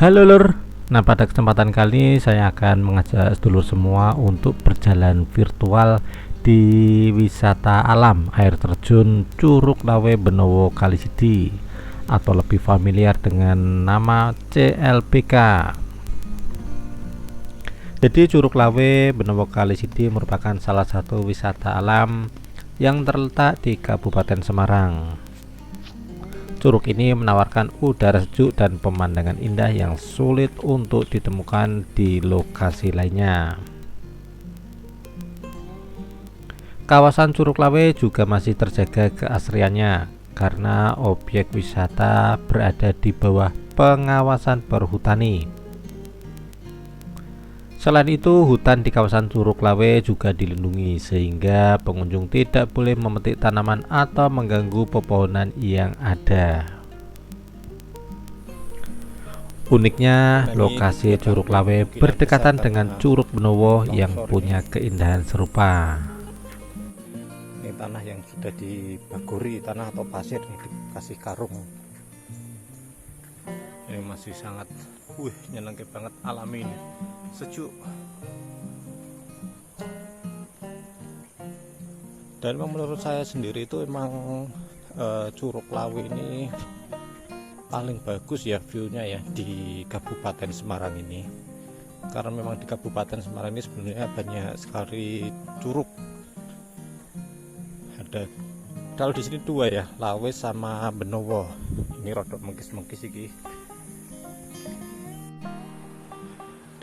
Halo lur, nah pada kesempatan kali ini saya akan mengajak sedulur semua untuk berjalan virtual di wisata alam air terjun Curug Lawe Benowo Kalisidi atau lebih familiar dengan nama CLBK. Jadi Curug Lawe Benowo Kalisidi merupakan salah satu wisata alam yang terletak di Kabupaten Semarang. Curug ini menawarkan udara sejuk dan pemandangan indah yang sulit untuk ditemukan di lokasi lainnya. Kawasan Curug Lawe juga masih terjaga keasriannya karena objek wisata berada di bawah pengawasan perhutani. Selain itu, hutan di kawasan Curug Lawe juga dilindungi sehingga pengunjung tidak boleh memetik tanaman atau mengganggu pepohonan yang ada. Uniknya, lokasi Curug Lawe berdekatan dengan Curug Benowo yang punya keindahan serupa. Ini tanah yang sudah dibaguri, tanah atau pasir yang dikasih karung. Ini masih sangat nyenengke banget, alami ini, sejuk. Dan menurut saya sendiri itu emang Curug Lawe ini paling bagus ya view-nya ya di Kabupaten Semarang ini, karena memang di Kabupaten Semarang ini sebenarnya banyak sekali curug. Ada, kalau di sini dua ya, Lawe sama Benowo. Ini rodok mengkis-mengkis iki.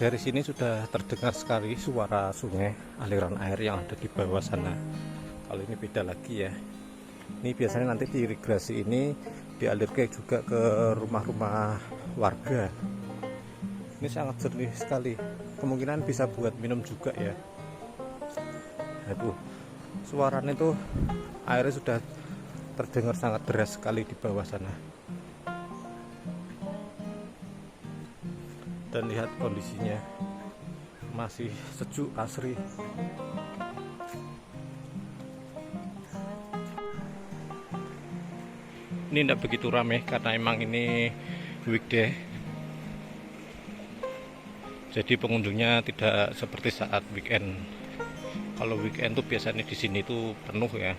Dari sini sudah terdengar sekali suara sungai, aliran air yang ada di bawah sana. Kalau ini beda lagi ya. Ini biasanya nanti di irigasi ini dialirkan juga ke rumah-rumah warga. Ini sangat jernih sekali. Kemungkinan bisa buat minum juga ya. Aduh, suaranya tuh airnya sudah terdengar sangat deras sekali di bawah sana. Dan lihat kondisinya masih sejuk, asri. Ini tidak begitu ramai karena emang ini weekday, jadi pengunjungnya tidak seperti saat weekend. Kalau weekend tuh biasanya di sini tuh penuh ya,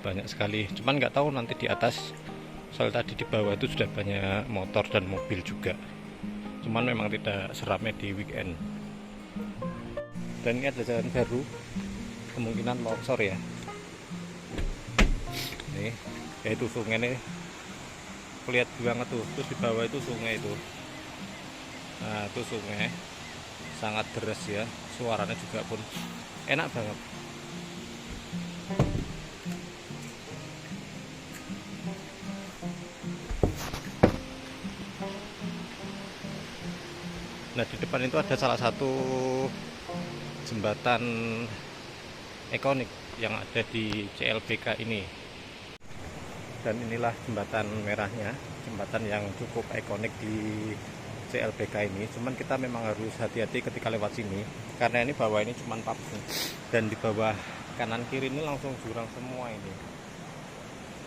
banyak sekali. Cuman nggak tahu nanti di atas, soal tadi di bawah itu sudah banyak motor dan mobil juga. Cuman memang tidak seramai di weekend. Dan ini ada jalan baru, kemungkinan longsor ya. Nih, yaitu sungai nih, lihat banget tuh. Terus di bawah itu sungai itu. Nah, itu sungai sangat deras ya, suaranya juga pun enak banget. Nah, di depan itu ada salah satu jembatan ikonik yang ada di CLBK ini. Dan inilah jembatan merahnya, jembatan yang cukup ikonik di CLBK ini. Cuman kita memang harus hati-hati ketika lewat sini, karena ini bawah ini cuman paku, dan di bawah kanan kiri ini langsung jurang semua ini.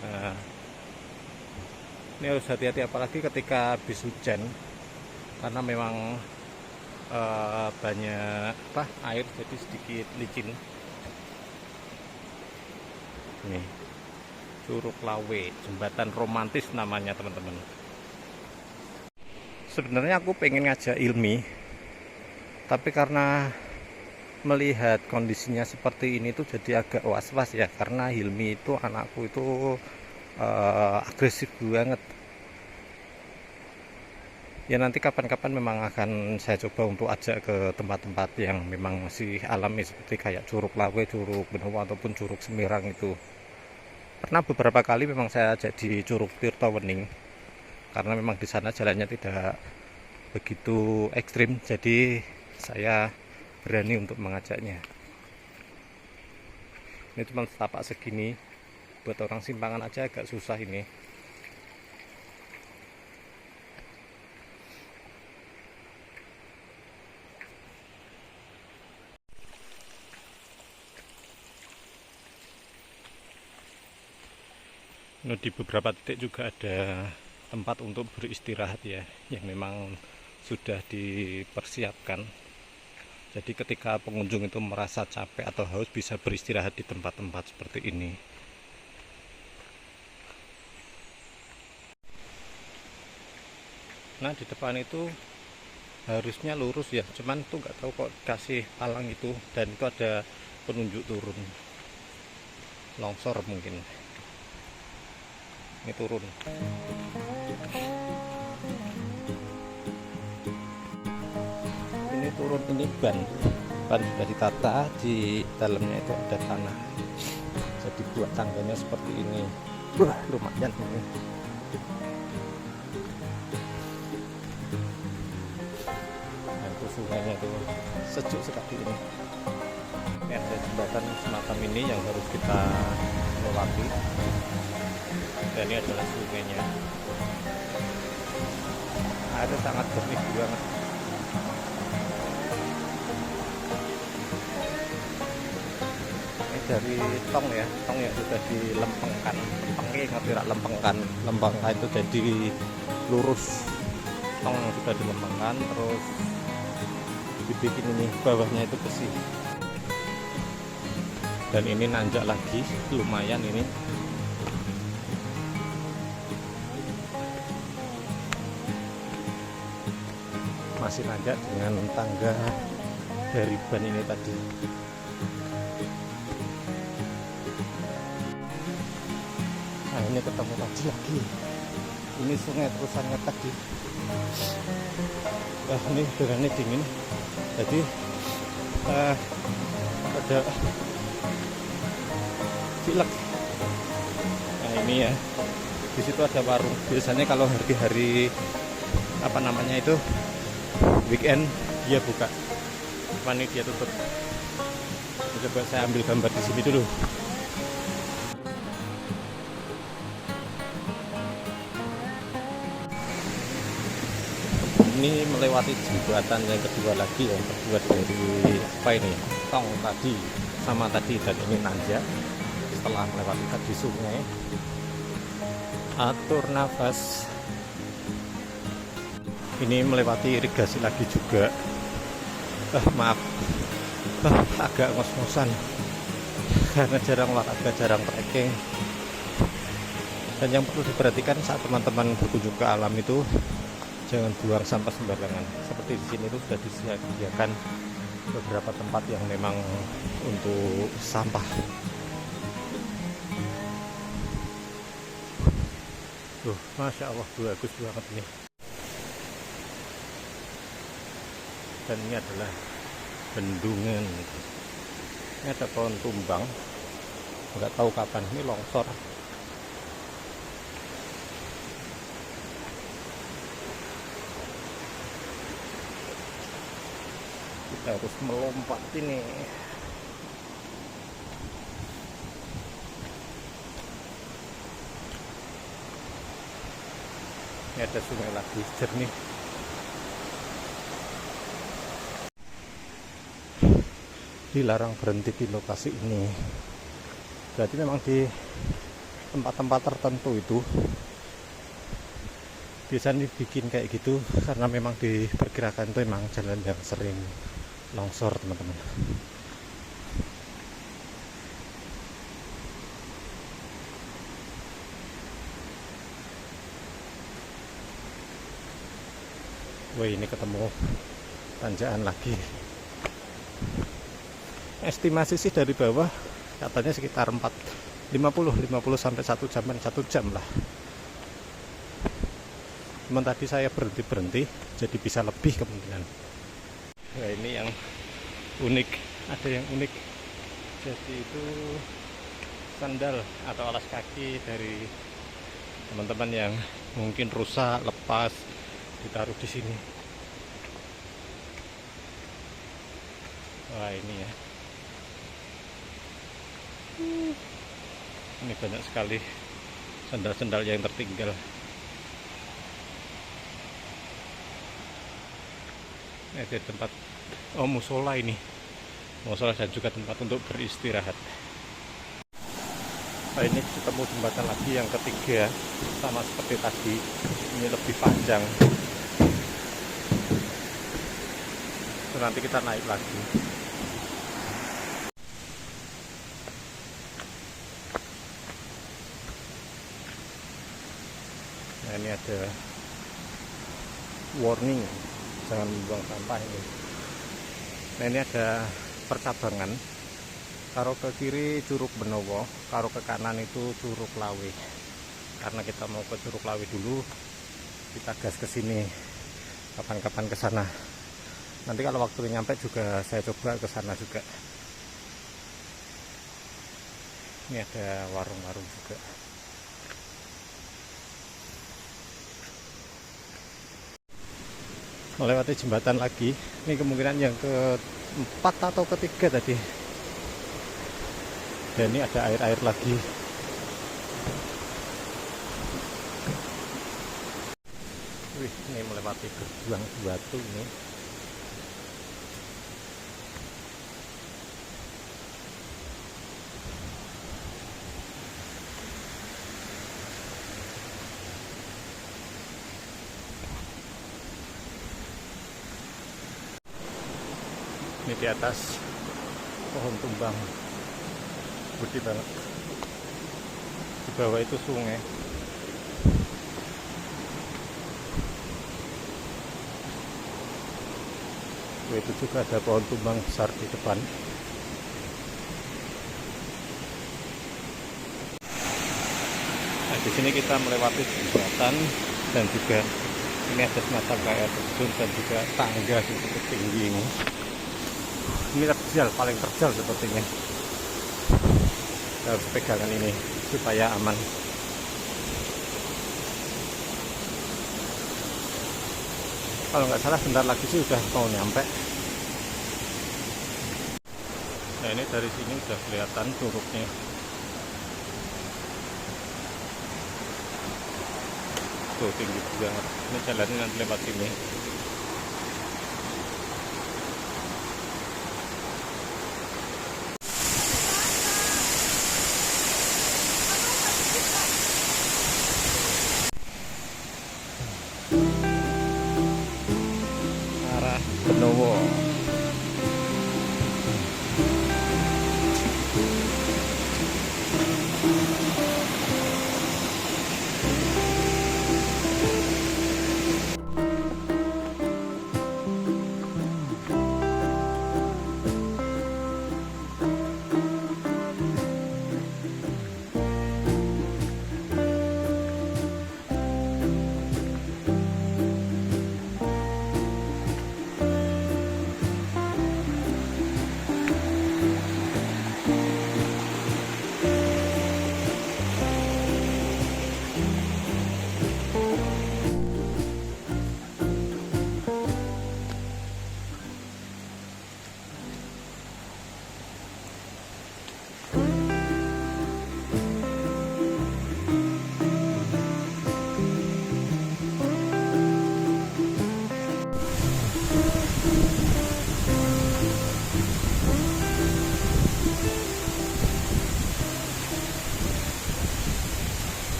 Nah, ini harus hati-hati apalagi ketika habis hujan, karena memang banyak air, jadi sedikit licin. Nih, Curug Lawe, jembatan romantis namanya teman-teman. Sebenarnya aku pengen ngajak Ilmi, tapi karena melihat kondisinya seperti ini tuh jadi agak was-was ya, karena Hilmi itu anakku itu agresif banget. Ya nanti kapan-kapan memang akan saya coba untuk ajak ke tempat-tempat yang memang masih alami seperti kayak Curug Lawe, Curug Benowo ataupun Curug Semirang itu. Karena beberapa kali memang saya ajak di Curug Tirtawening, karena memang di sana jalannya tidak begitu ekstrim, jadi saya berani untuk mengajaknya. Ini cuma setapak segini, buat orang simpangan aja agak susah ini. Nah, di beberapa titik juga ada tempat untuk beristirahat ya, yang memang sudah dipersiapkan. Jadi ketika pengunjung itu merasa capek atau haus bisa beristirahat di tempat-tempat seperti ini. Nah, di depan itu harusnya lurus ya, cuman tuh nggak tahu kok kasih palang itu, dan itu ada penunjuk turun. Longsor mungkin. Ini turun. Ini turun, ini ban sudah ditata, di dalamnya itu ada tanah, jadi buat tangganya seperti ini. Wah, lumayan ini. Nah, itu sungainya tuh sejuk sekali ini. Ini ada jembatan semacam ini yang harus kita lewati, dan ini adalah sungainya. Airnya sangat jernih banget. Ini dari tong ya, tong yang sudah dilempengkan. Lempengnya ngerti rak lempengkan. Lempengkan itu jadi lurus. Tong yang sudah dilempengkan terus dibikin ini bawahnya itu besi. Dan ini nanjak lagi, lumayan ini. Masih nanjak dengan tangga dari ban ini tadi. Nah, ini ketemu lagi. Ini sungai terusannya tadi. Wah, ini udaranya dingin. Jadi ada pilek. Nah, ini ya. Di situ ada warung. Biasanya kalau hari-hari apa namanya itu weekend dia buka. Cuman ini dia tutup. Coba saya ambil gambar di sini dulu. Ini melewati jembatan yang kedua lagi, yang kedua dari apa ini, tong tadi sama tadi, dan ini nanjak. Setelah melewati tadi sungai, atur nafas. Ini melewati irigasi lagi juga. Maaf, agak ngos-ngosan karena jarang olahraga, jarang trekking. Dan yang perlu diperhatikan saat teman-teman berkunjung ke alam itu, jangan buang sampah sembarangan. Seperti di sini itu sudah disediakan beberapa tempat yang memang untuk sampah. Tuh, masya Allah, bagus banget ini. Dan ini adalah bendungan. Ini ada pohon tumbang, nggak tahu kapan ini longsor. Kita harus melompat ini. Ini ada sungai lagi jernih. Dilarang berhenti di lokasi ini. Berarti memang di tempat-tempat tertentu itu biasanya dibikin kayak gitu karena memang diperkirakan itu memang jalan yang sering longsor, teman-teman. Wah, ini ketemu tanjakan lagi. Estimasi sih dari bawah katanya sekitar 50 sampai 1 jam lah. Cuman tadi saya berhenti jadi bisa lebih kemungkinan. Nah, ini yang unik, ada yang unik. Jadi itu sandal atau alas kaki dari teman-teman yang mungkin rusak, lepas, ditaruh di sini. Wah ini ya, ini banyak sekali sendal-sendal yang tertinggal. Ini ada tempat musola ini, musola dan juga tempat untuk beristirahat. Nah, ini ketemu jembatan lagi yang ketiga, sama seperti tadi, ini lebih panjang. Nanti kita naik lagi. Nah ini ada warning, jangan membuang sampah ini. Nah ini ada percabangan. Karo ke kiri Curug Benowo, karo ke kanan itu Curug Lawe. Karena kita mau ke Curug Lawe dulu, kita gas ke sini. Kapan-kapan ke sana. Nanti kalau waktu nyampe juga saya coba ke sana juga. Ini ada warung-warung juga. Melewati jembatan lagi. Ini kemungkinan yang keempat atau ketiga tadi. Dan ini ada air-air lagi. Wih, ini melewati gerbang batu ini. Ini di atas pohon tumbang. Gede banget. Di bawah itu sungai. Itu juga ada pohon tumbang besar di depan. Nah, di sini kita melewati jembatan dan juga ini ada semacam kayak terjun dan juga tangga cukup tinggi ini. Ini terjal, paling terjal sepertinya. Harus pegangan ini supaya aman. Kalau nggak salah bentar lagi sih udah mau nyampe. Nah ini dari sini udah kelihatan curugnya. Tuh tinggi banget. Ini jalannya nanti lewat sini.